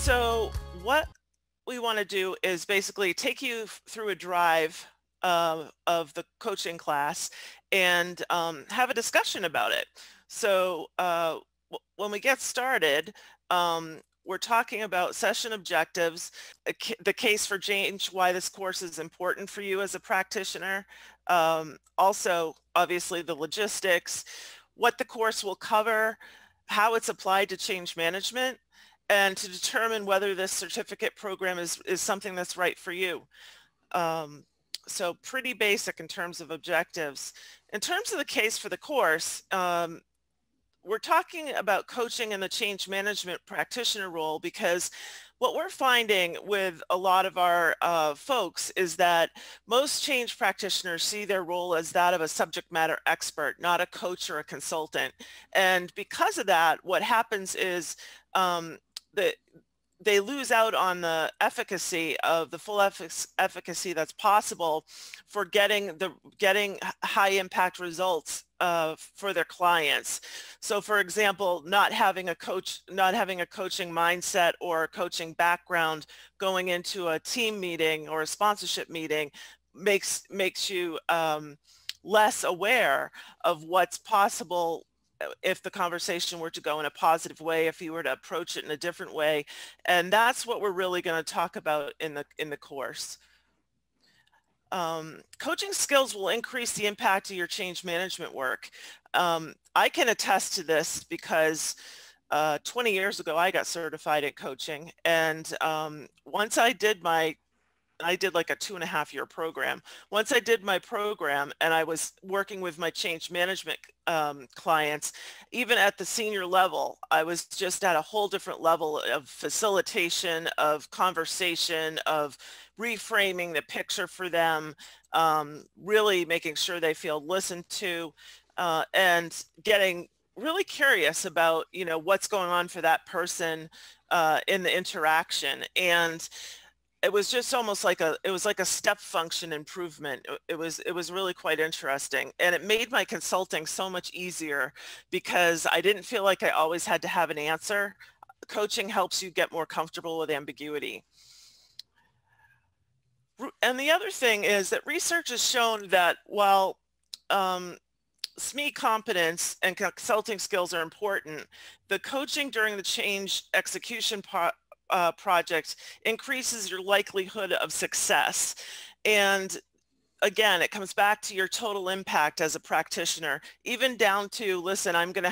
So what we want to do is basically take you through a drive of the coaching class and have a discussion about it. So when we get started, we're talking about session objectives, the case for change, why this course is important for you as a practitioner. Also, obviously, the logistics, what the course will cover, how it's applied to change management, and to determine whether this certificate program is something that's right for you. So pretty basic in terms of objectives. In terms of the case for the course, we're talking about coaching in the change management practitioner role because what we're finding with a lot of our folks is that most change practitioners see their role as that of a subject matter expert, not a coach or a consultant. And because of that, what happens is they lose out on the efficacy of the full efficacy that's possible for getting high impact results for their clients. So for example, not having a coaching mindset or a coaching background going into a team meeting or a sponsorship meeting makes you less aware of what's possible if the conversation were to go in a positive way, if you were to approach it in a different way. And that's what we're really going to talk about in the course. Coaching skills will increase the impact of your change management work. I can attest to this because 20 years ago, I got certified in coaching. And once I did like a 2.5-year program. Once I did my program and I was working with my change management clients, even at the senior level, I was just at a whole different level of facilitation, of conversation, of reframing the picture for them, really making sure they feel listened to, and getting really curious about, what's going on for that person in the interaction. And it was just almost like a step function improvement. It was really quite interesting, and it made my consulting so much easier because I didn't feel like I always had to have an answer. Coaching helps you get more comfortable with ambiguity. And the other thing is that research has shown that while SME competence and consulting skills are important, the coaching during the change execution project increases your likelihood of success. And again, it comes back to your total impact as a practitioner, even down to, listen, I'm going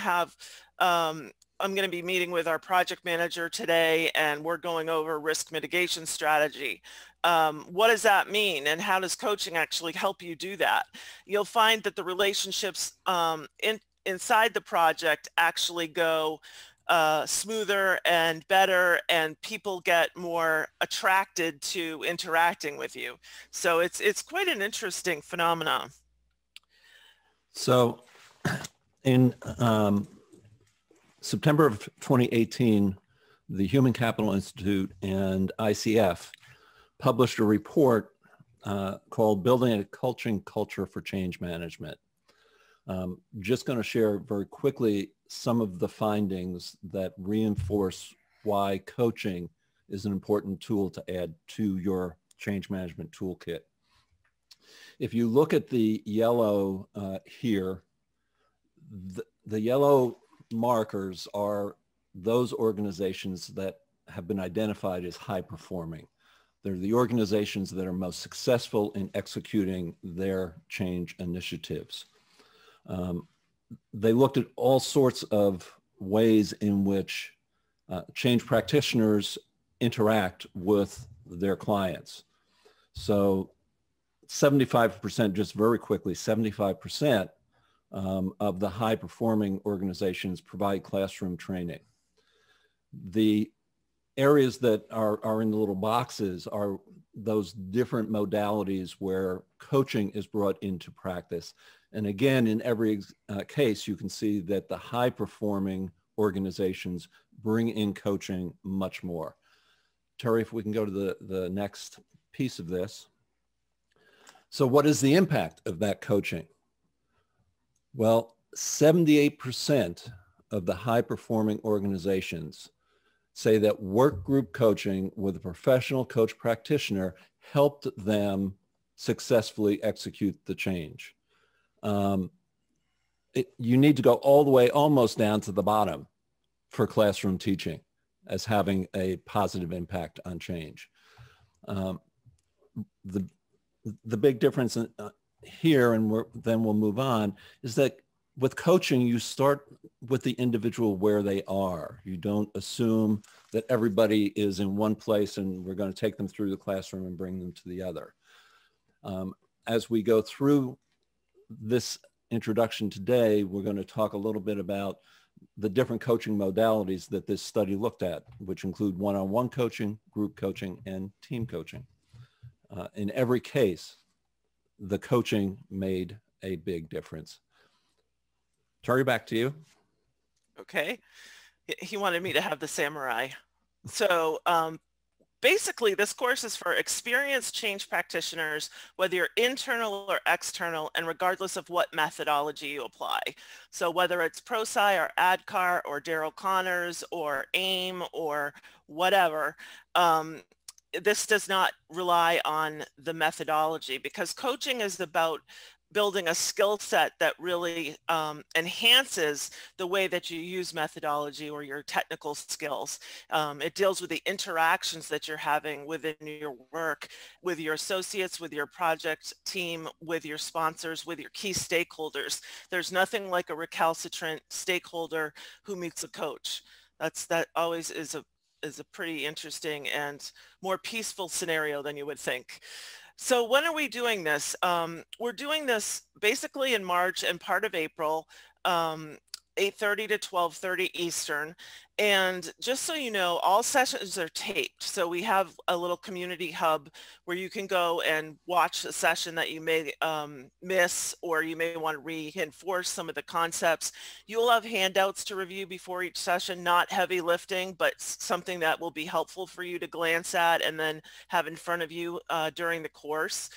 to be meeting with our project manager today and we're going over risk mitigation strategy. What does that mean, and how does coaching actually help you do that? You'll find that the relationships inside the project actually go smoother and better, and people get more attracted to interacting with you. So it's quite an interesting phenomenon. So in September of 2018, the Human Capital Institute and ICF published a report called Building a Coaching Culture for Change Management. Just going to share very quickly some of the findings that reinforce why coaching is an important tool to add to your change management toolkit. If you look at the yellow here, the yellow markers are those organizations that have been identified as high performing. They're the organizations that are most successful in executing their change initiatives. They looked at all sorts of ways in which change practitioners interact with their clients. So 75%, just very quickly, 75% of the high performing organizations provide classroom training. The areas that are in the little boxes are those different modalities where coaching is brought into practice. And again, in every case, you can see that the high performing organizations bring in coaching much more. Terry, if we can go to the next piece of this. So what is the impact of that coaching? Well, 78% of the high performing organizations say that work group coaching with a professional coach practitioner helped them successfully execute the change. You need to go all the way almost down to the bottom for classroom teaching as having a positive impact on change. The big difference here, and then we'll move on, is that with coaching, you start with the individual where they are. You don't assume that everybody is in one place and we're going to take them through the classroom and bring them to the other. As we go through this introduction today, we're going to talk a little bit about the different coaching modalities that this study looked at, which include one-on-one coaching, group coaching, and team coaching. In every case, the coaching made a big difference. Terry, back to you. Okay. He wanted me to have the samurai. So basically, this course is for experienced change practitioners, whether you're internal or external, and regardless of what methodology you apply. So whether it's ProSci or ADKAR or Daryl Connors or AIM or whatever, this does not rely on the methodology, because coaching is about building a skill set that really enhances the way that you use methodology or your technical skills. It deals with the interactions that you're having within your work, with your associates, with your project team, with your sponsors, with your key stakeholders. There's nothing like a recalcitrant stakeholder who meets a coach. That always is a pretty interesting and more peaceful scenario than you would think. So when are we doing this? We're doing this basically in March and part of April, 8:30 to 12:30 Eastern. And just so you know, all sessions are taped. So we have a little community hub where you can go and watch a session that you may miss, or you may want to reinforce some of the concepts. You will have handouts to review before each session, not heavy lifting, but something that will be helpful for you to glance at and then have in front of you during the course.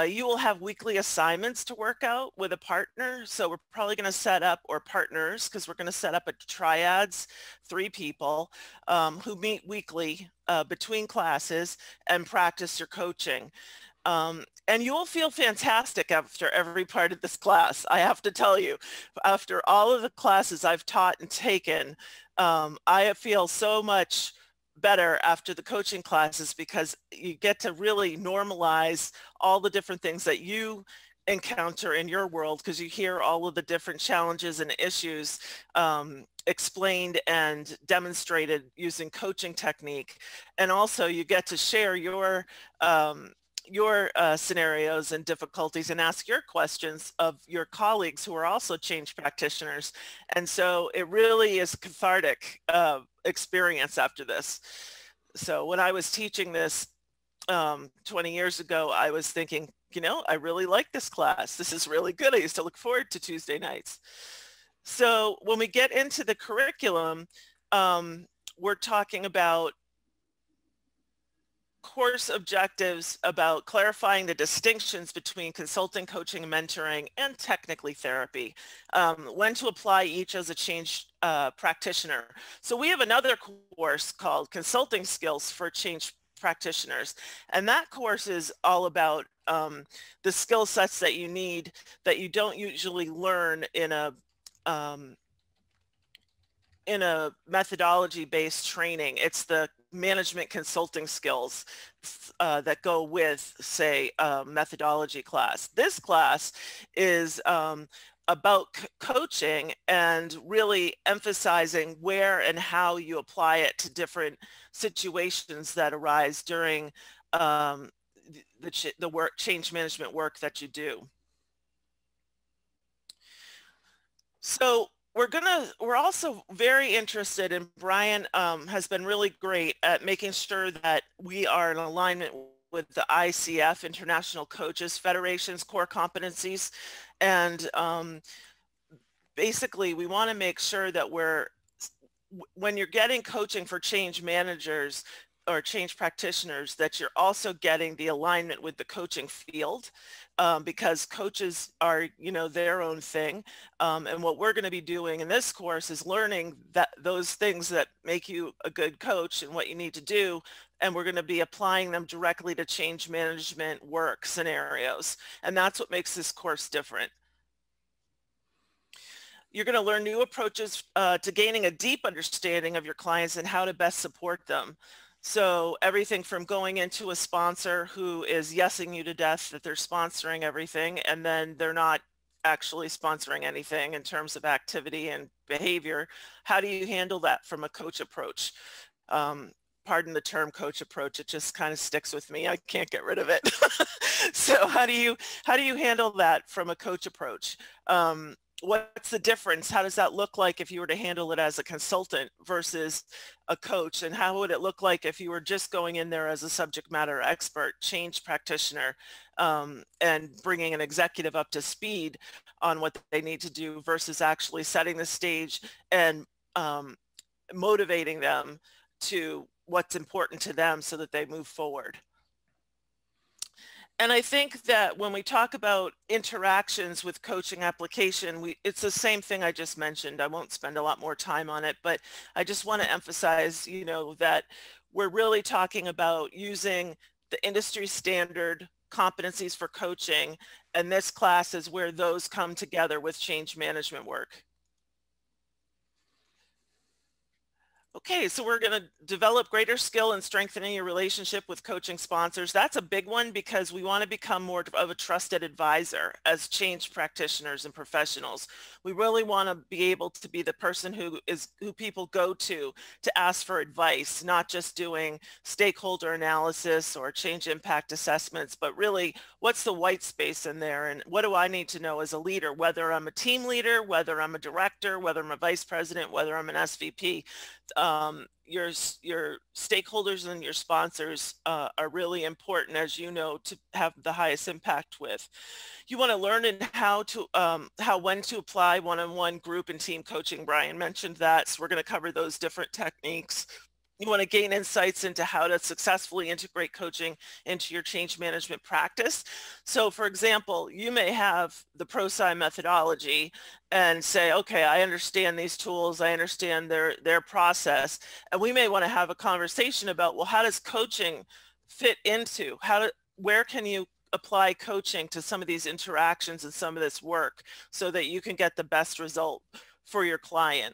You will have weekly assignments to work out with a partner. So we're probably going to set up, or partners, because we're going to set up a triads, 3 people who meet weekly between classes and practice your coaching. And you will feel fantastic after every part of this class. I have to tell you, after all of the classes I've taught and taken, I feel so much better after the coaching classes, because you get to really normalize all the different things that you encounter in your world, because you hear all of the different challenges and issues explained and demonstrated using coaching technique. And also you get to share your scenarios and difficulties and ask your questions of your colleagues who are also change practitioners. And so it really is a cathartic experience after this. So when I was teaching this 20 years ago, I was thinking, you know, I really like this class. This is really good. I used to look forward to Tuesday nights. So when we get into the curriculum, we're talking about course objectives, about clarifying the distinctions between consulting, coaching, and mentoring, and technically therapy, when to apply each as a change practitioner. So we have another course called Consulting Skills for Change Practitioners, and that course is all about the skill sets that you need that you don't usually learn in a methodology-based training. It's the management consulting skills that go with, say, methodology class. This class is about coaching and really emphasizing where and how you apply it to different situations that arise during the work, change management work that you do. So we're also very interested, and Brian has been really great at making sure that we are in alignment with the ICF, International Coaches Federation's core competencies. And basically we want to make sure that when you're getting coaching for change managers, or change practitioners, that you're also getting the alignment with the coaching field, because coaches are, their own thing. And what we're going to be doing in this course is learning that those things that make you a good coach and what you need to do. And we're going to be applying them directly to change management work scenarios. And that's what makes this course different. You're going to learn new approaches to gaining a deep understanding of your clients and how to best support them. So everything from going into a sponsor who is yesing you to death that they're sponsoring everything, and then they're not actually sponsoring anything in terms of activity and behavior. How do you handle that from a coach approach? Pardon the term coach approach, it just kind of sticks with me. I can't get rid of it. So how do you handle that from a coach approach? What's the difference? How does that look like if you were to handle it as a consultant versus a coach? And how would it look like if you were just going in there as a subject matter expert, change practitioner, and bringing an executive up to speed on what they need to do versus actually setting the stage and motivating them to what's important to them so that they move forward. And I think that when we talk about interactions with coaching application, it's the same thing I just mentioned. I won't spend a lot more time on it, but I just want to emphasize, that we're really talking about using the industry standard competencies for coaching. And this class is where those come together with change management work. Okay, so we're going to develop greater skill in strengthening your relationship with coaching sponsors. That's a big one because we want to become more of a trusted advisor as change practitioners and professionals. We really want to be able to be the person who people go to ask for advice, not just doing stakeholder analysis or change impact assessments, but really what's the white space in there and what do I need to know as a leader, whether I'm a team leader, whether I'm a director, whether I'm a vice president, whether I'm an SVP. Your stakeholders and your sponsors are really important, as you know, to have the highest impact with. You want to learn when to apply one-on-one group and team coaching. Brian mentioned that, so we're going to cover those different techniques. You want to gain insights into how to successfully integrate coaching into your change management practice. So for example, you may have the ProSci methodology and say, okay, I understand these tools, I understand their process. And we may want to have a conversation about, well, how does coaching fit into, where can you apply coaching to some of these interactions and some of this work so that you can get the best result for your client?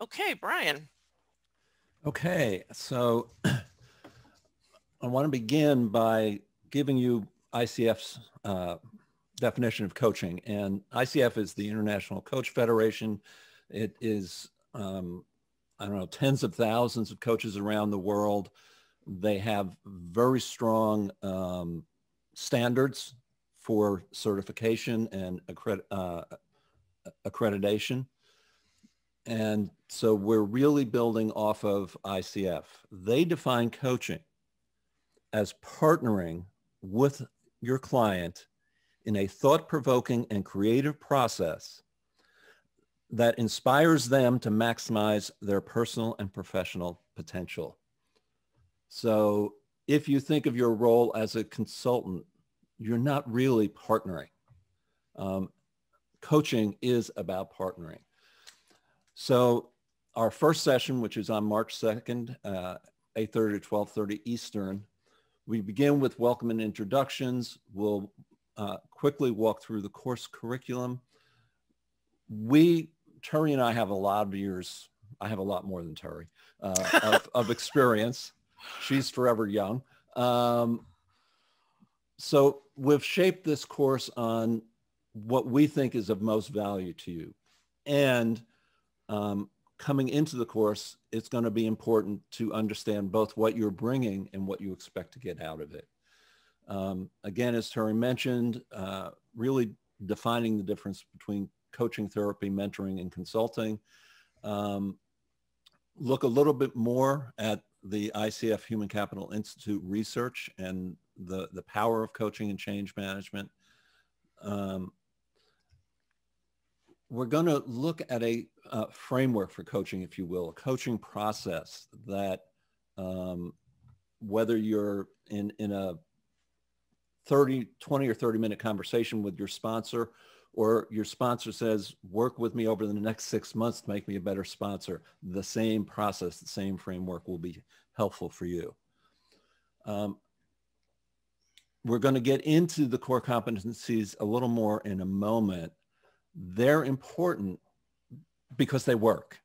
Okay, Brian. Okay, so I want to begin by giving you ICF's definition of coaching. And ICF is the International Coach Federation. It is, I don't know, tens of thousands of coaches around the world. They have very strong standards for certification and accreditation. And so we're really building off of ICF. They define coaching as partnering with your client in a thought-provoking and creative process that inspires them to maximize their personal and professional potential. So if you think of your role as a consultant, you're not really partnering. Coaching is about partnering. So our first session, which is on March 2nd, 8:30 to 12:30 Eastern, we begin with welcome and introductions. We'll quickly walk through the course curriculum. Terry and I have a lot of years, I have a lot more than Terry, of experience. She's forever young. So we've shaped this course on what we think is of most value to you. And coming into the course, it's going to be important to understand both what you're bringing and what you expect to get out of it. Again, as Terry mentioned, really defining the difference between coaching, therapy, mentoring, and consulting. Look a little bit more at the ICF Human Capital Institute research and the power of coaching and change management. we're going to look at a framework for coaching, if you will, a coaching process that whether you're in a 20 or 30-minute conversation with your sponsor, or your sponsor says, work with me over the next 6 months to make me a better sponsor, the same process, the same framework will be helpful for you. We're going to get into the core competencies a little more in a moment. They're important because they work.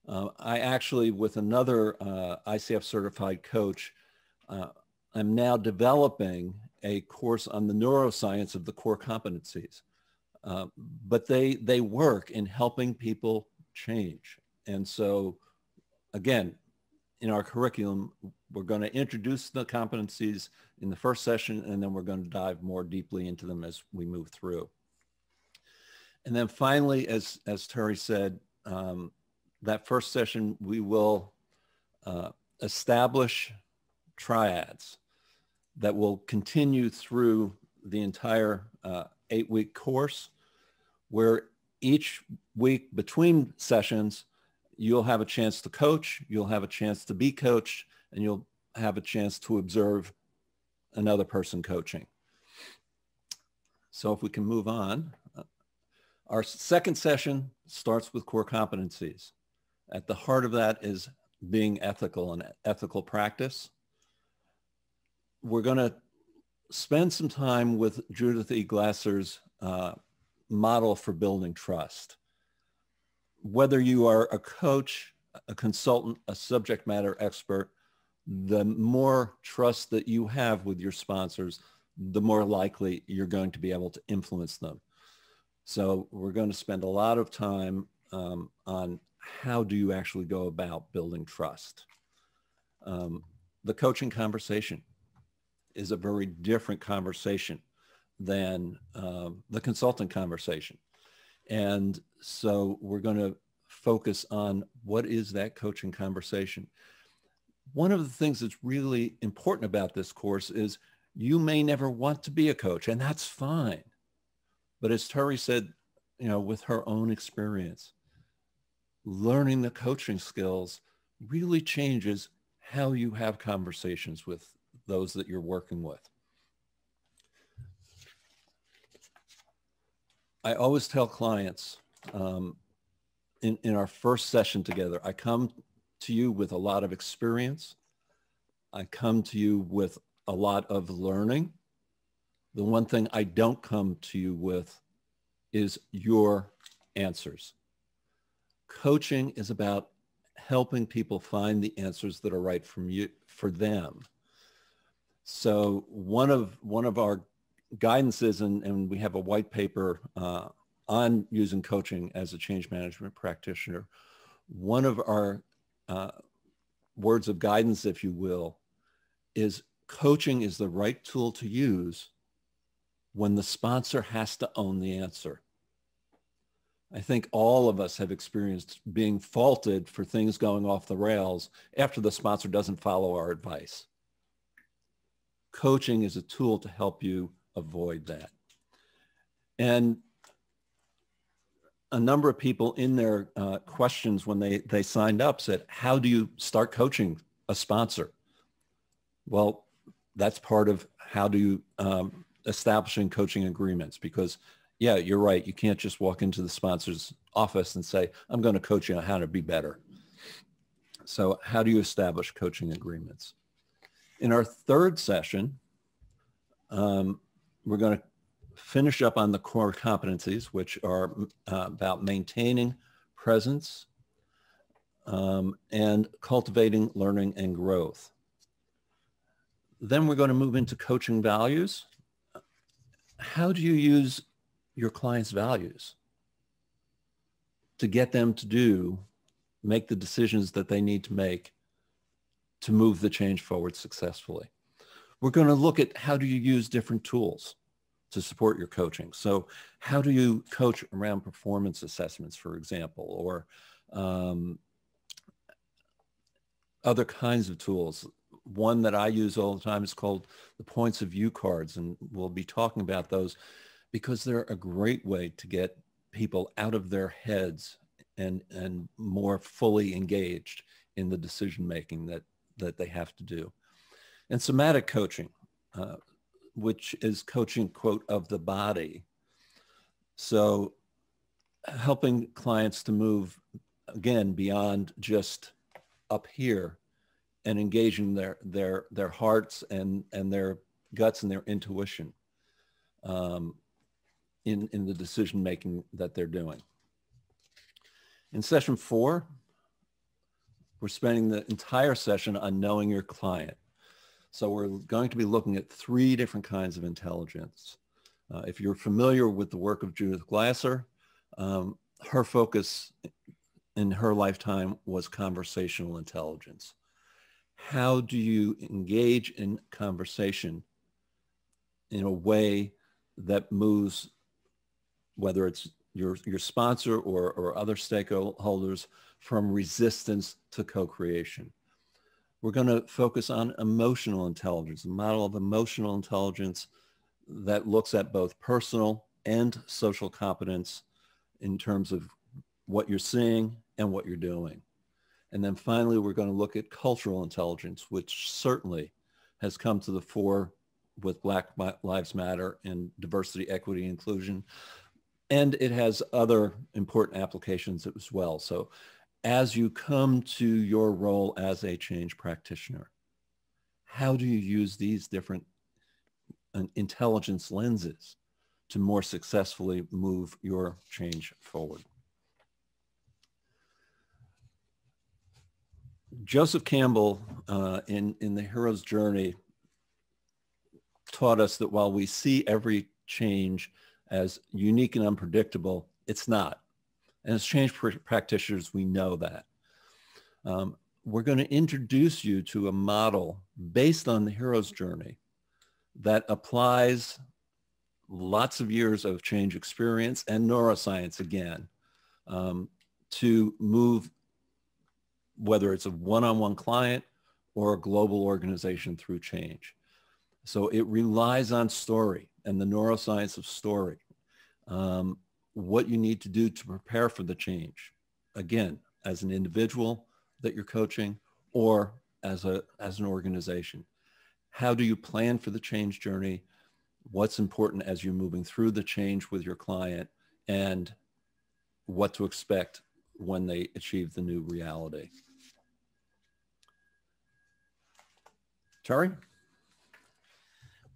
I actually, with another ICF certified coach, I'm now developing a course on the neuroscience of the core competencies. But they work in helping people change. And so, again, in our curriculum, we're going to introduce the competencies in the first session, and then we're going to dive more deeply into them as we move through. And then finally, as Terry said, that first session, we will establish triads that will continue through the entire 8-week course, where each week between sessions, you'll have a chance to coach, you'll have a chance to be coached, and you'll have a chance to observe another person coaching. So if we can move on. Our second session starts with core competencies. At the heart of that is being ethical and ethical practice. We're going to spend some time with Judith E. Glasser's model for building trust. Whether you are a coach, a consultant, a subject matter expert, the more trust that you have with your sponsors, the more likely you're going to be able to influence them. So we're going to spend a lot of time on how do you actually go about building trust. The coaching conversation is a very different conversation than the consultant conversation. And so we're going to focus on what is that coaching conversation. One of the things that's really important about this course is you may never want to be a coach, and that's fine. But as Terry said, you know, with her own experience, learning the coaching skills really changes how you have conversations with those that you're working with. I always tell clients in our first session together, I come to you with a lot of experience. I come to you with a lot of learning. The one thing I don't come to you with is your answers. Coaching is about helping people find the answers that are right for them. So one of our guidances, and we have a white paper on using coaching as a change management practitioner. One of our words of guidance, if you will, is coaching is the right tool to use when the sponsor has to own the answer. I think all of us have experienced being faulted for things going off the rails after the sponsor doesn't follow our advice. Coaching is a tool to help you avoid that. And a number of people in their questions when they signed up said, how do you start coaching a sponsor? Well, that's part of how do you establishing coaching agreements, because yeah, you're right. You can't just walk into the sponsor's office and say, I'm going to coach you on how to be better. So how do you establish coaching agreements? In our third session, we're going to finish up on the core competencies, which are about maintaining presence and cultivating learning and growth. Then we're going to move into coaching values. How do you use your clients' values to get them to make the decisions that they need to make to move the change forward successfully? We're going to look at how do you use different tools to support your coaching. So how do you coach around performance assessments, for example, or other kinds of tools? One that I use all the time is called the points of view cards, and we'll be talking about those because they're a great way to get people out of their heads and more fully engaged in the decision making that they have to do. And somatic coaching, which is coaching, quote, of the body. So helping clients to move, again, beyond just up here and engaging their hearts and their guts and their intuition in the decision making that they're doing. In session 4, we're spending the entire session on knowing your client. So we're going to be looking at 3 different kinds of intelligence. If you're familiar with the work of Judith Glasser, her focus in her lifetime was conversational intelligence. How do you engage in conversation in a way that moves, whether it's your sponsor or other stakeholders, from resistance to co-creation? We're going to focus on emotional intelligence, a model of emotional intelligence that looks at both personal and social competence in terms of what you're seeing and what you're doing. And then finally, we're going to look at cultural intelligence, which certainly has come to the fore with Black Lives Matter and diversity, equity, inclusion. And it has other important applications as well. So as you come to your role as a change practitioner, how do you use these different intelligence lenses to more successfully move your change forward? Joseph Campbell in The Hero's Journey taught us that while we see every change as unique and unpredictable, it's not. And as change practitioners, we know that. We're going to introduce you to a model based on the hero's journey that applies lots of years of change experience and neuroscience, again, to move, whether it's a one-on-one client or a global organization, through change. So it relies on story and the neuroscience of story. What you need to do to prepare for the change, again, as an individual that you're coaching or as an organization. How do you plan for the change journey? What's important as you're moving through the change with your client, and what to expect when they achieve the new reality. Terry?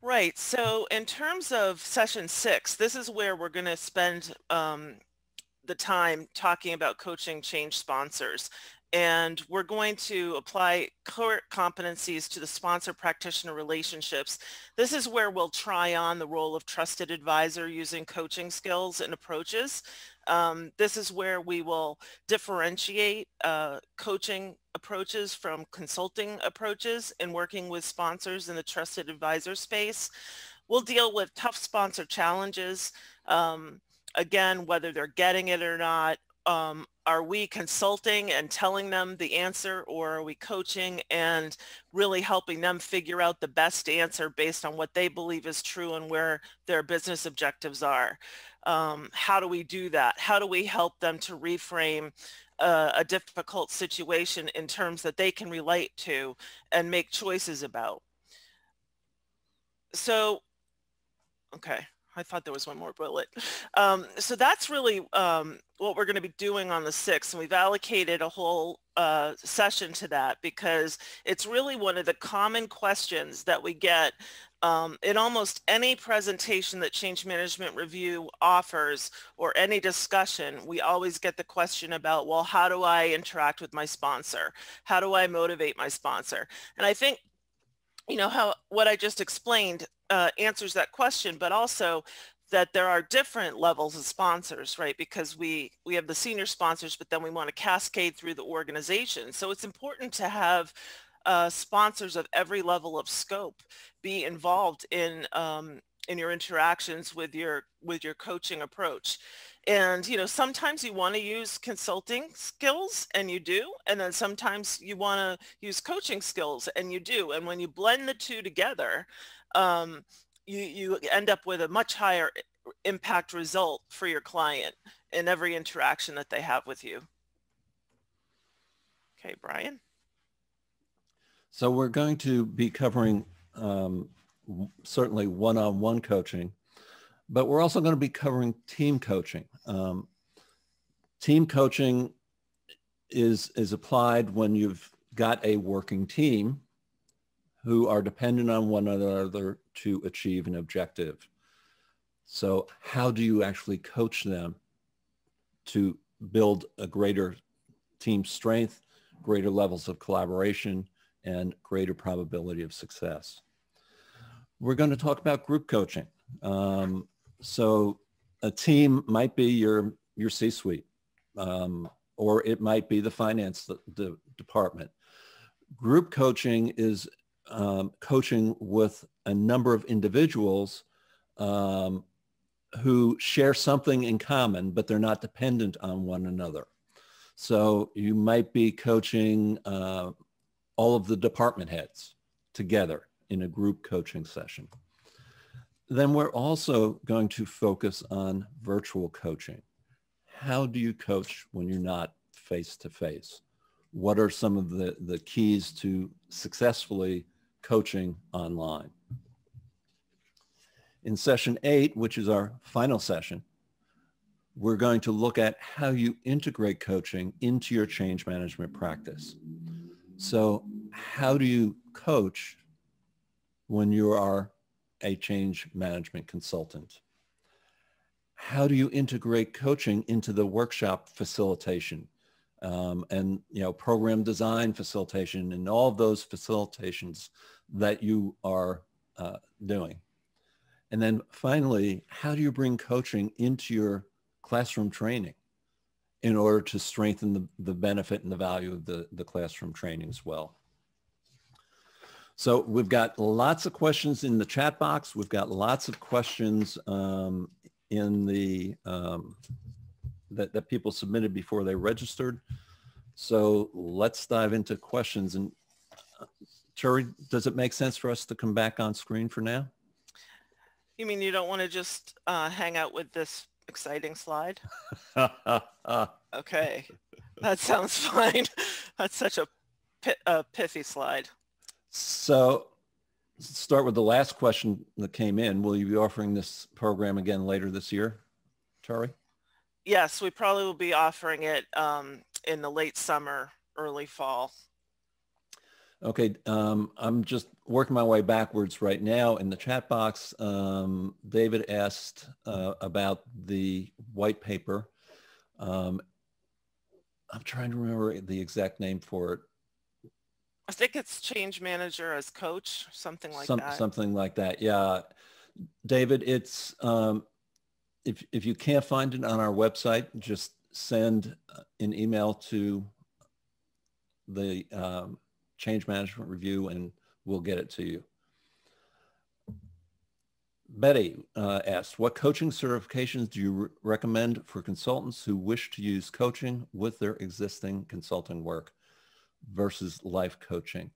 Right. So in terms of session 6, this is where we're going to spend the time talking about coaching change sponsors. And we're going to apply core competencies to the sponsor-practitioner relationships. This is where we'll try on the role of trusted advisor using coaching skills and approaches. This is where we will differentiate coaching approaches from consulting approaches in working with sponsors in the trusted advisor space. We'll deal with tough sponsor challenges. Again, whether they're getting it or not. Are we consulting and telling them the answer, or are we coaching and really helping them figure out the best answer based on what they believe is true and where their business objectives are? How do we do that? How do we help them to reframe a difficult situation in terms that they can relate to and make choices about? So, okay. I thought there was one more bullet. So that's really what we're going to be doing on the 6th. And we've allocated a whole session to that because it's really one of the common questions that we get in almost any presentation that Change Management Review offers, or any discussion. We always get the question about, well, how do I interact with my sponsor? How do I motivate my sponsor? And I think, you know, what I just explained answers that question, but also that there are different levels of sponsors, right? Because we have the senior sponsors, but then we want to cascade through the organization. So it's important to have sponsors of every level of scope be involved in your interactions with your coaching approach. And, you know, sometimes you want to use consulting skills, and you do. And then sometimes you want to use coaching skills, and you do. And when you blend the two together, you end up with a much higher impact result for your client. in every interaction that they have with you. Okay, Brian. So we're going to be covering certainly one-on-one coaching, but we're also going to be covering team coaching. Team coaching is applied when you've got a working team who are dependent on one another to achieve an objective. So how do you actually coach them to build a greater team strength, greater levels of collaboration, and greater probability of success? We're going to talk about group coaching. So a team might be your C-suite, or it might be the finance department. Group coaching is coaching with a number of individuals who share something in common, but they're not dependent on one another. So you might be coaching all of the department heads together in a group coaching session. Then we're also going to focus on virtual coaching. How do you coach when you're not face-to-face? What are some of the keys to successfully coaching online? In session 8, which is our final session, we're going to look at how you integrate coaching into your change management practice. So how do you coach when you are a change management consultant? How do you integrate coaching into the workshop facilitation and program design facilitation and all of those facilitations that you are doing? And then finally, how do you bring coaching into your classroom training in order to strengthen the benefit and the value of the classroom training as well? So we've got lots of questions in the chat box. We've got lots of questions in the that people submitted before they registered. So let's dive into questions. And Turi, does it make sense for us to come back on screen for now? You mean you don't want to just hang out with this exciting slide? Okay, that sounds fine. That's such a pithy slide. So start with the last question that came in. Will you be offering this program again later this year, Turi? Yes, we probably will be offering it in the late summer, early fall. Okay, I'm just working my way backwards right now. In the chat box, David asked about the white paper. I'm trying to remember the exact name for it. I think it's Change Manager as Coach, something like that. Something like that, yeah. David, it's if you can't find it on our website, just send an email to the Change Management Review and we'll get it to you. Betty asked, what coaching certifications do you recommend for consultants who wish to use coaching with their existing consulting work versus life coaching?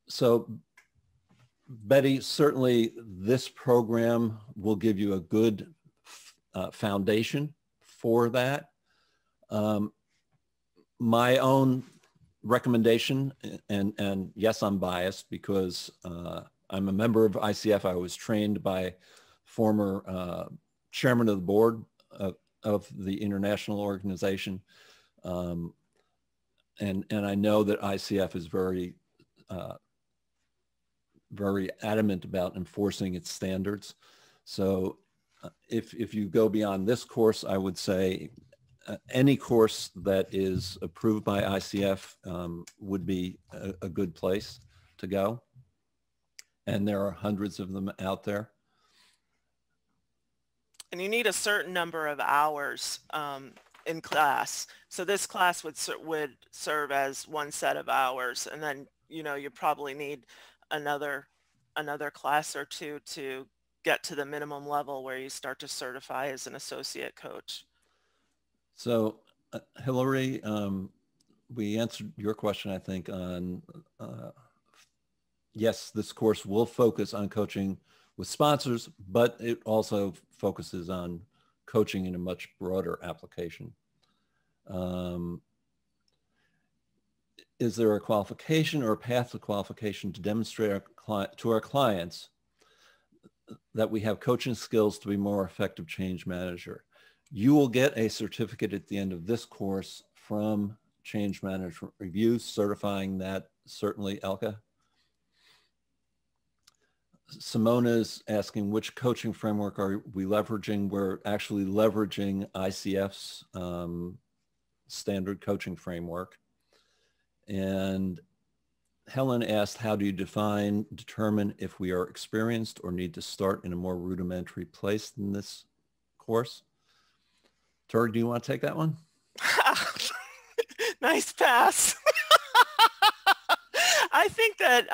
So Betty, certainly this program will give you a good foundation for that. My own recommendation, and yes, I'm biased because I'm a member of ICF. I was trained by former chairman of the board of the international organization. And I know that ICF is very adamant about enforcing its standards. So if you go beyond this course, I would say any course that is approved by ICF would be a good place to go. And there are hundreds of them out there. And you need a certain number of hours in class. So this class would serve as one set of hours, and then you probably need another class or two to get to the minimum level where you start to certify as an associate coach. So Hillary, we answered your question, I think, on yes, this course will focus on coaching with sponsors, but it also focuses on coaching in a much broader application. Is there a qualification or a path to qualification to demonstrate to our clients that we have coaching skills to be more effective change manager? You will get a certificate at the end of this course from Change Management Review certifying that, certainly, Elka. Simona's asking, which coaching framework are we leveraging? We're actually leveraging ICF's standard coaching framework. And Helen asked, how do you determine if we are experienced or need to start in a more rudimentary place than this course? Tori, do you want to take that one? Nice pass. I think that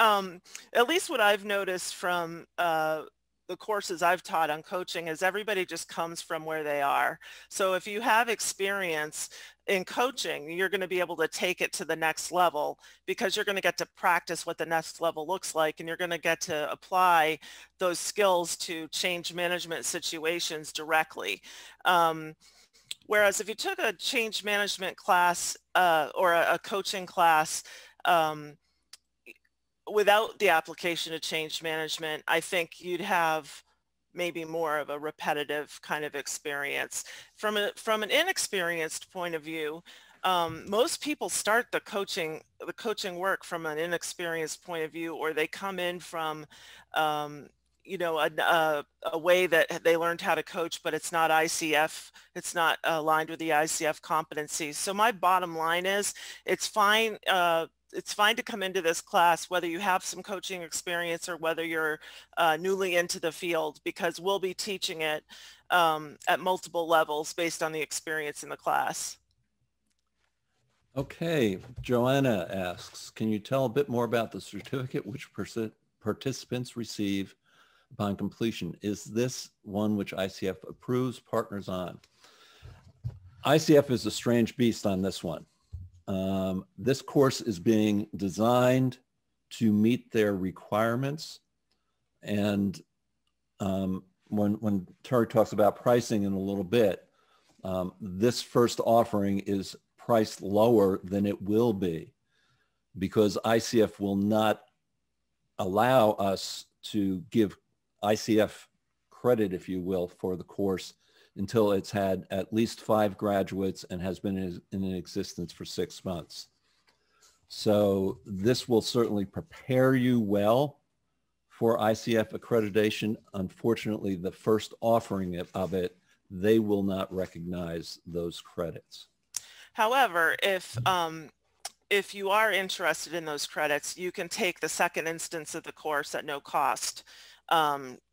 at least what I've noticed from the courses I've taught on coaching is everybody just comes from where they are. So if you have experience in coaching, you're going to be able to take it to the next level because you're going to get to practice what the next level looks like, and you're going to get to apply those skills to change management situations directly. Whereas if you took a change management class or a coaching class without the application of change management, I think you'd have maybe more of a repetitive kind of experience. From an inexperienced point of view, most people start the coaching work from an inexperienced point of view, or they come in from you know, a way that they learned how to coach, but it's not ICF, it's not aligned with the ICF competencies. So my bottom line is, it's fine to come into this class whether you have some coaching experience or whether you're newly into the field, because we'll be teaching it at multiple levels based on the experience in the class. Okay, Joanna asks, can you tell a bit more about the certificate which participants receive upon completion? Is this one which ICF approves partners on? ICF is a strange beast on this one. This course is being designed to meet their requirements. And when Terry talks about pricing in a little bit, this first offering is priced lower than it will be because ICF will not allow us to give ICF credit, if you will, for the course until it's had at least 5 graduates and has been in existence for 6 months. So this will certainly prepare you well for ICF accreditation. Unfortunately, the first offering of it, they will not recognize those credits. However, if you are interested in those credits, you can take the second instance of the course at no cost,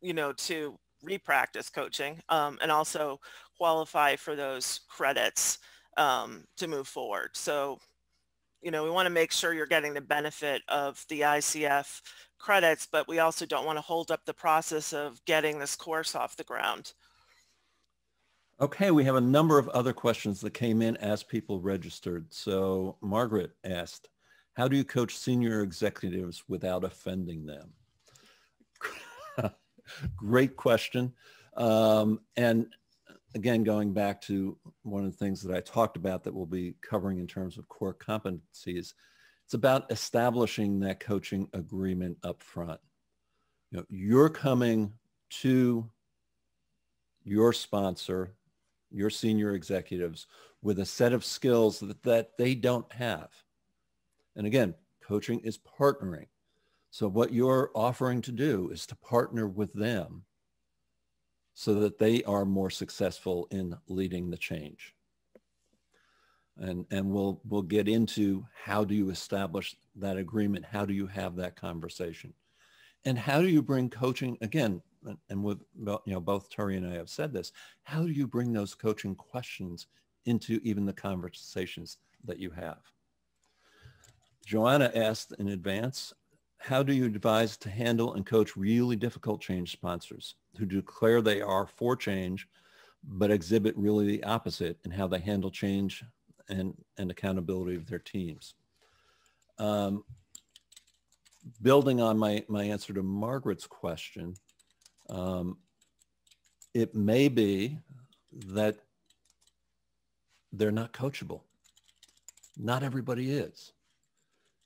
you know, to repractice coaching and also qualify for those credits to move forward. So, you know, we want to make sure you're getting the benefit of the ICF credits, but we also don't want to hold up the process of getting this course off the ground. Okay, we have a number of other questions that came in as people registered. So Margaret asked, how do you coach senior executives without offending them? Great question. And again, going back to one of the things that I talked about that we'll be covering in terms of core competencies, it's about establishing that coaching agreement up front. You know, you're coming to your sponsor, your senior executives, with a set of skills that they don't have. And again, coaching is partnering. So what you're offering to do is to partner with them so that they are more successful in leading the change. And we'll get into how do you establish that agreement? How do you have that conversation? And how do you bring coaching, again, and with, you know, both Terry and I have said this, how do you bring those coaching questions into even the conversations that you have? Joanna asked in advance, how do you advise to handle and coach really difficult change sponsors who declare they are for change, but exhibit really the opposite in how they handle change and accountability of their teams? Building on my answer to Margaret's question, it may be that they're not coachable. Not everybody is.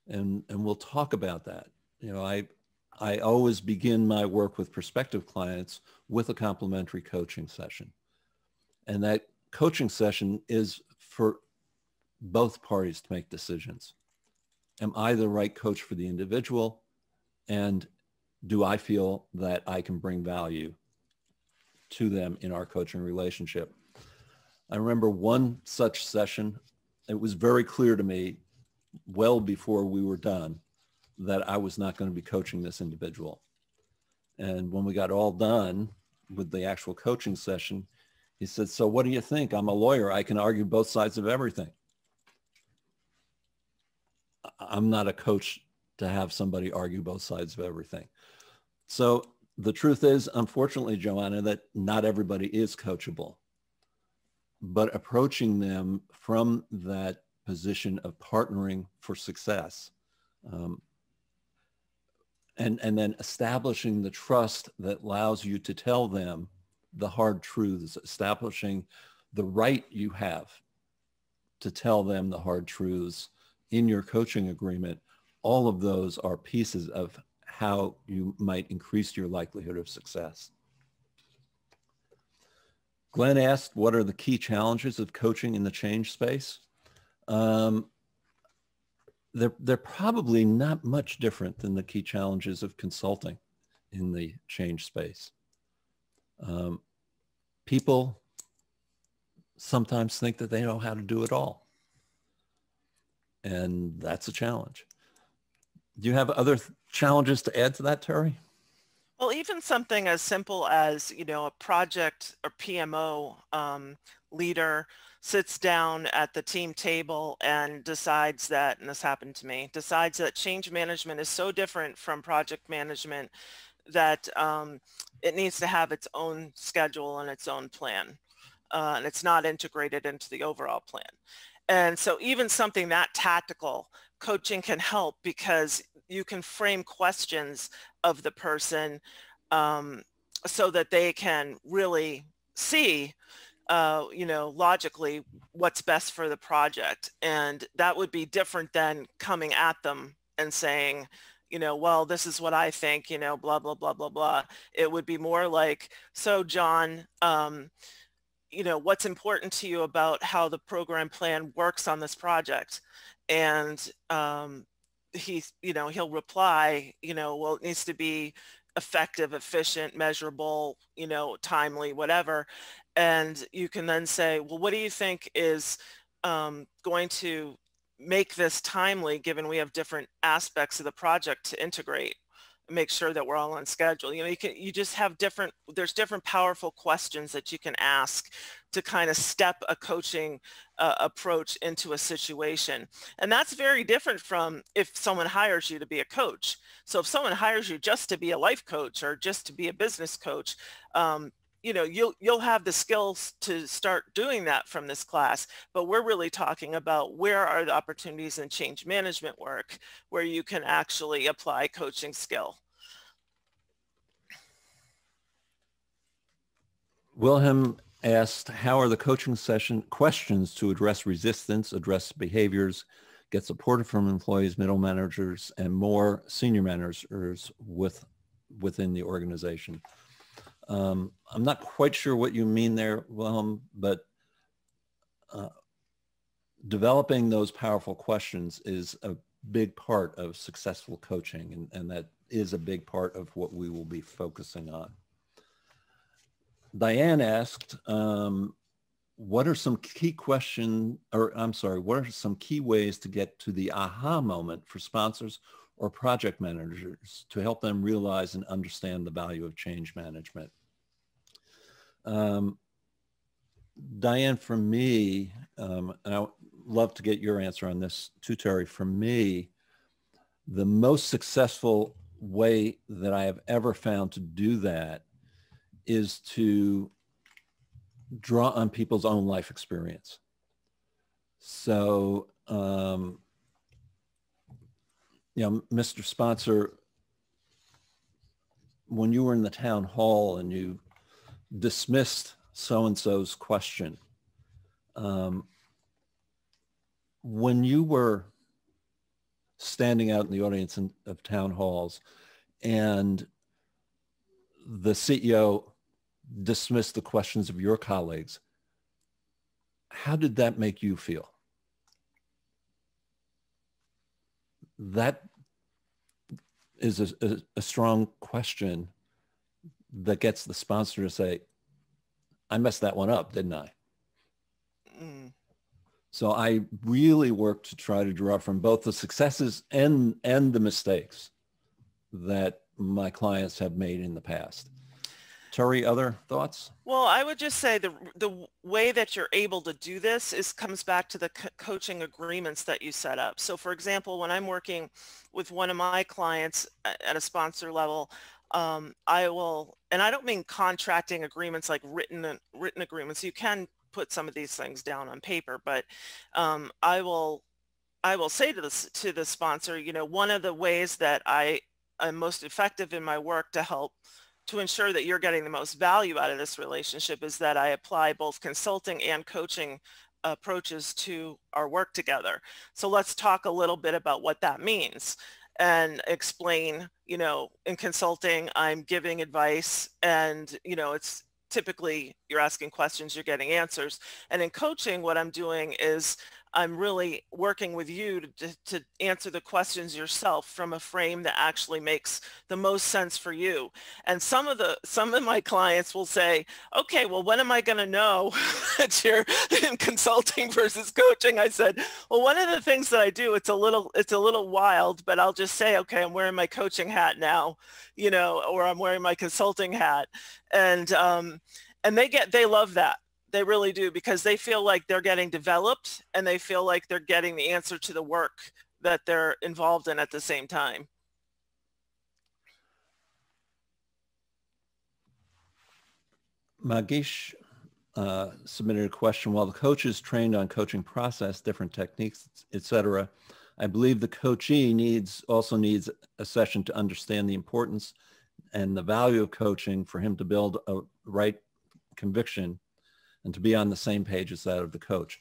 And we'll talk about that. You know, I always begin my work with prospective clients with a complimentary coaching session. And that coaching session is for both parties to make decisions. Am I the right coach for the individual? And do I feel that I can bring value to them in our coaching relationship? I remember one such session. It was very clear to me well before we were done that I was not going to be coaching this individual. And when we got all done with the actual coaching session, he said, "So what do you think? I'm a lawyer. I can argue both sides of everything." I'm not a coach to have somebody argue both sides of everything. So the truth is, unfortunately, Joanna, that not everybody is coachable. But approaching them from that position of partnering for success, and then establishing the trust that allows you to tell them the hard truths, establishing the right you have to tell them the hard truths in your coaching agreement, all of those are pieces of how you might increase your likelihood of success. Glenn asked, what are the key challenges of coaching in the change space? They're probably not much different than the key challenges of consulting in the change space. People sometimes think that they know how to do it all. And that's a challenge. Do you have other challenges to add to that, Terry? Well, even something as simple as, a project or PMO leader sits down at the team table and decides that, and this happened to me, decides that change management is so different from project management that it needs to have its own schedule and its own plan. And it's not integrated into the overall plan. And so even something that tactical, coaching can help, because you can frame questions of the person so that they can really see, logically what's best for the project. And that would be different than coming at them and saying, well, this is what I think, blah, blah, blah, blah, blah. It would be more like, so John, what's important to you about how the program plan works on this project? And he'll reply, well, it needs to be effective, efficient, measurable, timely, whatever. And you can then say, well, what do you think is going to make this timely, given we have different aspects of the project to integrate, make sure that we're all on schedule? You just have there's different powerful questions that you can ask to kind of step a coaching approach into a situation. And that's very different from if someone hires you to be a coach. So if someone hires you just to be a life coach or just to be a business coach, you'll have the skills to start doing that from this class. But we're really talking about where are the opportunities in change management work where you can actually apply coaching skill. Wilhelm asked, how are the coaching session questions to address resistance, address behaviors, get support from employees, middle managers, and more senior managers within the organization? I'm not quite sure what you mean there, Wilhelm, but developing those powerful questions is a big part of successful coaching, and that is a big part of what we will be focusing on. Diane asked, what are some key what are some key ways to get to the aha moment for sponsors or project managers to help them realize and understand the value of change management? Diane, for me, and I would love to get your answer on this too, Terry, for me, the most successful way that I have ever found to do that is to draw on people's own life experience. So, Mr. Sponsor, when you were in the town hall and you dismissed so-and-so's question. When you were standing out in the audience of town halls and the CEO dismissed the questions of your colleagues, how did that make you feel? That is a strong question that gets the sponsor to say, I messed that one up, didn't I? Mm. So I really work to try to draw from both the successes and the mistakes that my clients have made in the past. Terry, other thoughts? Well, I would just say the way that you're able to do this comes back to the coaching agreements that you set up. So for example, when I'm working with one of my clients at a sponsor level, I will, and I don't mean contracting agreements like written agreements. You can put some of these things down on paper, but I will say to the sponsor, you know, one of the ways that I'm most effective in my work to ensure that you're getting the most value out of this relationship is that I apply both consulting and coaching approaches to our work together. So let's talk a little bit about what that means and explain, you know, in consulting, I'm giving advice and, you know, it's typically you're asking questions, you're getting answers. And in coaching, what I'm doing is I'm really working with you to answer the questions yourself from a frame that actually makes the most sense for you. And some of my clients will say, okay, well, when am I going to know that you're in consulting versus coaching? I said, well, one of the things that I do, it's a little wild, but I'll just say, okay, I'm wearing my coaching hat now, you know, or I'm wearing my consulting hat. And they love that. They really do, because they feel like they're getting developed and they feel like they're getting the answer to the work that they're involved in at the same time. Magish submitted a question. While the coach is trained on coaching process, different techniques, etc., I believe the coachee also needs a session to understand the importance and the value of coaching for him to build a right conviction and to be on the same page as that of the coach.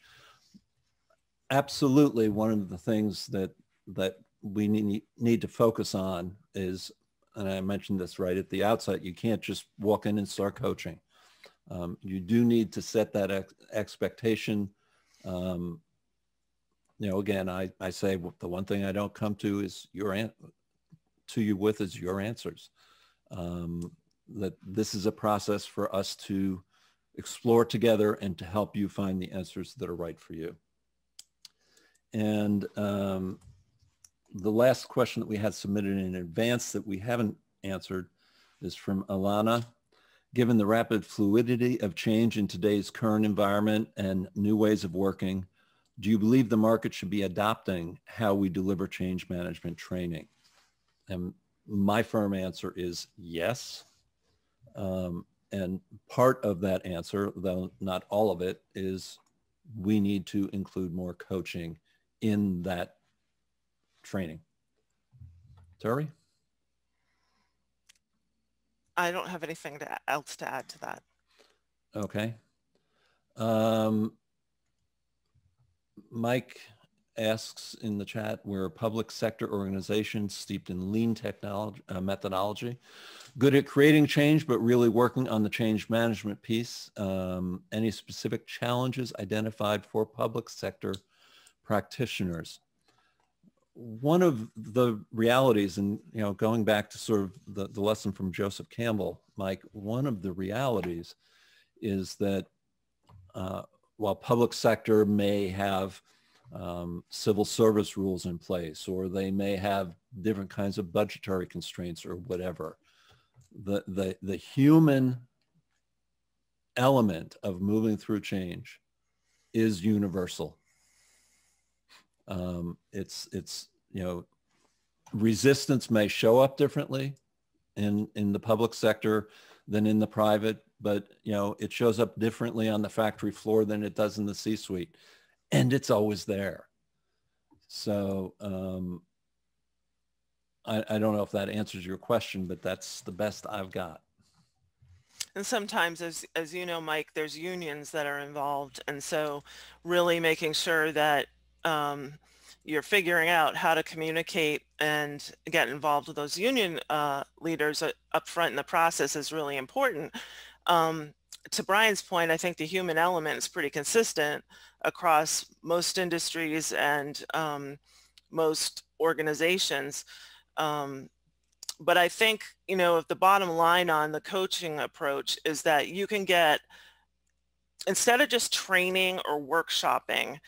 Absolutely, one of the things that we need to focus on is, and I mentioned this right at the outset, you can't just walk in and start coaching. You do need to set that expectation. You know, again, I say the one thing I don't come to is your answers. That this is a process for us to explore together and to help you find the answers that are right for you. And the last question that we had submitted in advance that we haven't answered is from Alana. Given the rapid fluidity of change in today's current environment and new ways of working, do you believe the market should be adopting how we deliver change management training? And my firm answer is yes. And part of that answer, though not all of it, is we need to include more coaching in that training. Terry? I don't have anything else to add to that. Okay. Mike asks in the chat, we're a public sector organization steeped in lean technology, methodology, good at creating change, but really working on the change management piece. Any specific challenges identified for public sector practitioners? One of the realities, and you know, going back to sort of the lesson from Joseph Campbell, Mike, one of the realities is that while public sector may have civil service rules in place, or they may have different kinds of budgetary constraints or whatever, the human element of moving through change is universal. It's you know, resistance may show up differently in the public sector than in the private, but you know, it shows up differently on the factory floor than it does in the C-suite, and it's always there. So I don't know if that answers your question, but that's the best I've got. And sometimes, as you know, Mike, there's unions that are involved. And so really making sure that you're figuring out how to communicate and get involved with those union leaders up front in the process is really important. To Brian's point, I think the human element is pretty consistent across most industries and most organizations. But I think, you know, if the bottom line on the coaching approach is that you can get, instead of just training or workshopping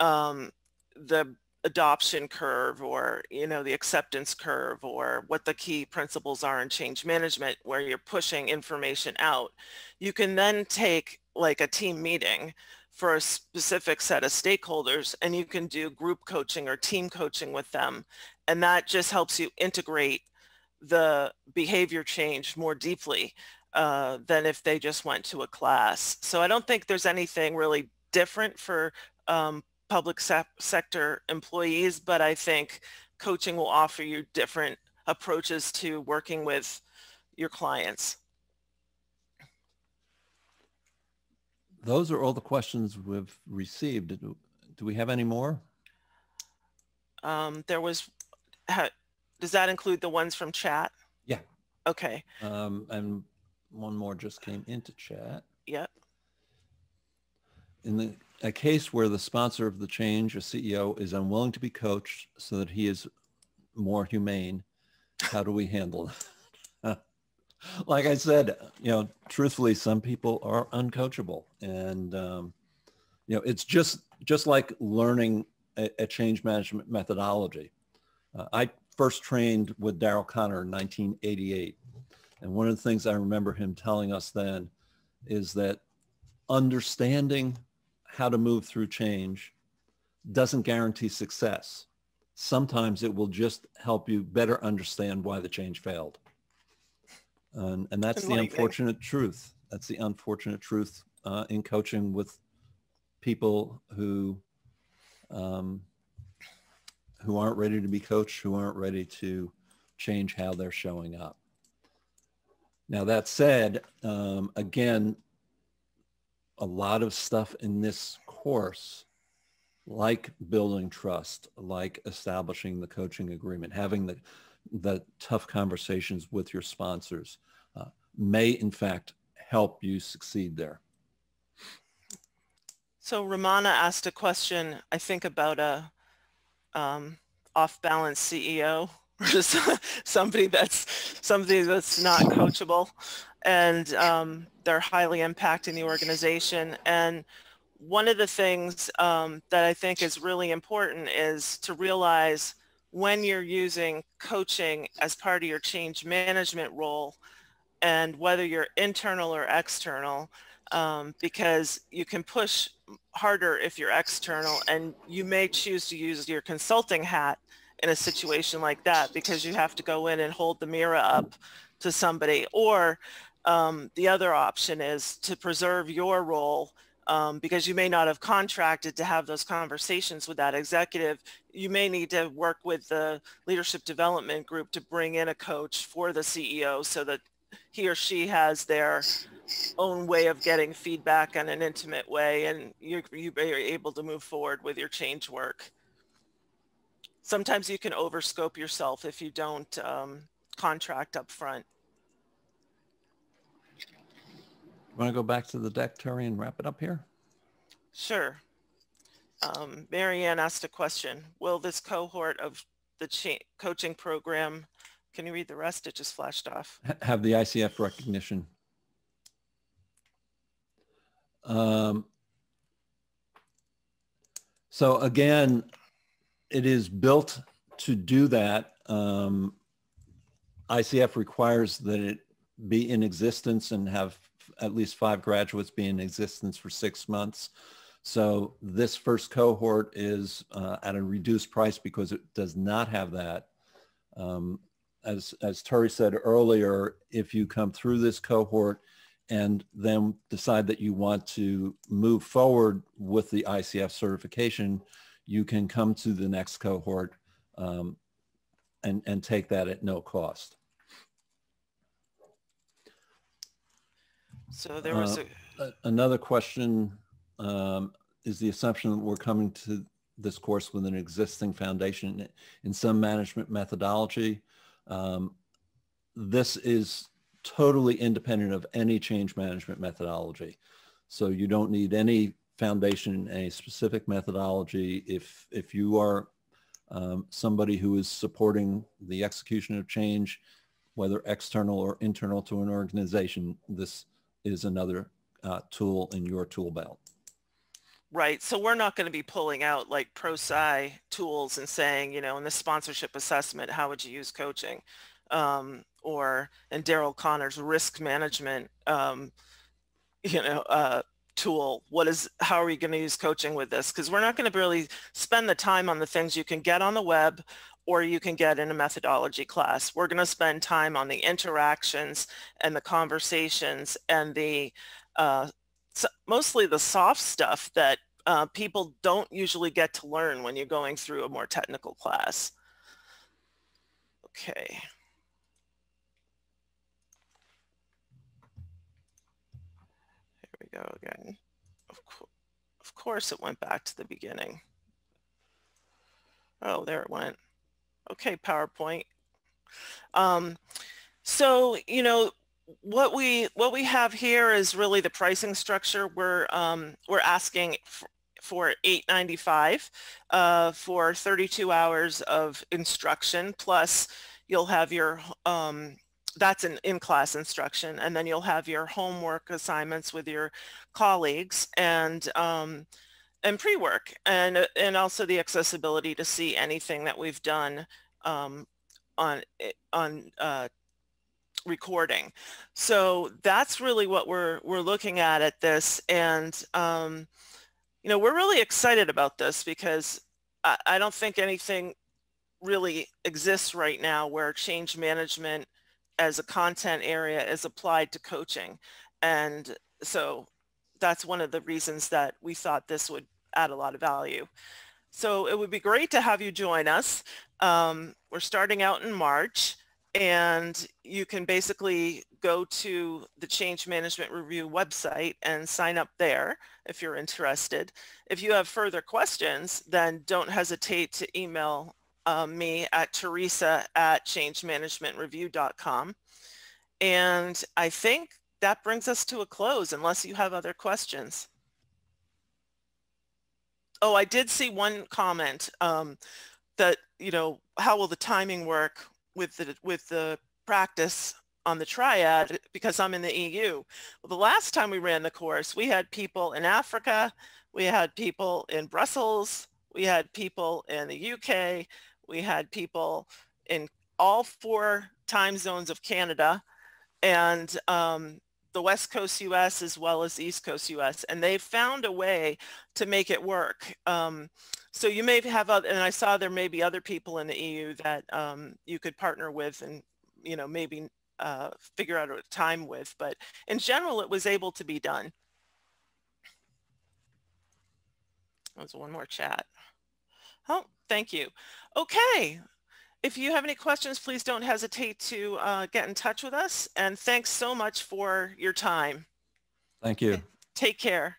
the adoption curve, or, you know, the acceptance curve, or what the key principles are in change management, where you're pushing information out, you can then take like a team meeting for a specific set of stakeholders, and you can do group coaching or team coaching with them. And that just helps you integrate the behavior change more deeply than if they just went to a class. So I don't think there's anything really different for public sector employees, but I think coaching will offer you different approaches to working with your clients. Those are all the questions we've received. Do we have any more? There was, does that include the ones from chat? Yeah. Okay. And one more just came into chat. Yep. In a case where the sponsor of the change, a CEO, is unwilling to be coached so that he is more humane, how do we handle that? Like I said, you know, truthfully, some people are uncoachable, and you know, it's just like learning a change management methodology. I first trained with Daryl Connor in 1988, and one of the things I remember him telling us then is that understanding how to move through change doesn't guarantee success. Sometimes it will just help you better understand why the change failed. And that's the unfortunate truth. That's the unfortunate truth in coaching with people who aren't ready to be coached, who aren't ready to change how they're showing up. Now, that said, again, a lot of stuff in this course, like building trust, like establishing the coaching agreement, having the tough conversations with your sponsors, may in fact help you succeed there. So Ramana asked a question, I think, about a OffBalance CEO, or just somebody that's not coachable, and they're highly impacting the organization. And one of the things that I think is really important is to realize when you're using coaching as part of your change management role, and whether you're internal or external, because you can push harder if you're external, and you may choose to use your consulting hat in a situation like that because you have to go in and hold the mirror up to somebody. Or the other option is to preserve your role, because you may not have contracted to have those conversations with that executive. You may need to work with the leadership development group to bring in a coach for the CEO so that he or she has their own way of getting feedback in an intimate way, and you are able to move forward with your change work. Sometimes you can overscope yourself if you don't contract up front. Want to go back to the deck, Terry, and wrap it up here? Sure. Marianne asked a question. Will this cohort of the coaching program, can you read the rest? It just flashed off. Have the ICF recognition. So again, it is built to do that. ICF requires that it be in existence and have at least 5 graduates be in existence for 6 months. So this first cohort is at a reduced price because it does not have that. As Terry said earlier, if you come through this cohort and then decide that you want to move forward with the ICF certification, you can come to the next cohort and take that at no cost. So there was another question, is the assumption that we're coming to this course with an existing foundation in some management methodology. This is totally independent of any change management methodology. So you don't need any foundation in a specific methodology. If you are somebody who is supporting the execution of change, whether external or internal to an organization, this is another tool in your tool belt. Right. So we're not going to be pulling out like ProSci tools and saying, you know, in the sponsorship assessment, how would you use coaching? Or in Daryl Connor's risk management, tool, how are we going to use coaching with this? Because we're not going to really spend the time on the things you can get on the web or you can get in a methodology class. We're going to spend time on the interactions and the conversations and the mostly the soft stuff that people don't usually get to learn when you're going through a more technical class. Okay. Here we go again. Of course it went back to the beginning. Oh, there it went. Okay, PowerPoint. So, you know, what we have here is really the pricing structure. We're asking for $8.95 for 32 hours of instruction, plus you'll have your that's an in-class instruction, and then you'll have your homework assignments with your colleagues and pre-work, and also the accessibility to see anything that we've done on recording. So that's really what we're looking at this, and you know, we're really excited about this because I don't think anything really exists right now where change management as a content area is applied to coaching, and so that's one of the reasons that we thought this would add a lot of value. So it would be great to have you join us. We're starting out in March, and you can basically go to the Change Management Review website and sign up there if you're interested. If you have further questions, then don't hesitate to email me at Theresa@changemanagementreview.com. And I think that brings us to a close unless you have other questions. Oh, I did see one comment that, you know, how will the timing work with the practice on the triad, because I'm in the EU. Well, the last time we ran the course, we had people in Africa, we had people in Brussels, we had people in the UK, we had people in all 4 time zones of Canada, and the West Coast US as well as East Coast US, and they found a way to make it work. So you may have other, and I saw there may be other people in the EU that you could partner with and, you know, maybe figure out a time with, but in general it was able to be done. There's one more chat. Oh, thank you. Okay. If you have any questions, please don't hesitate to get in touch with us. And thanks so much for your time. Thank you. Take care.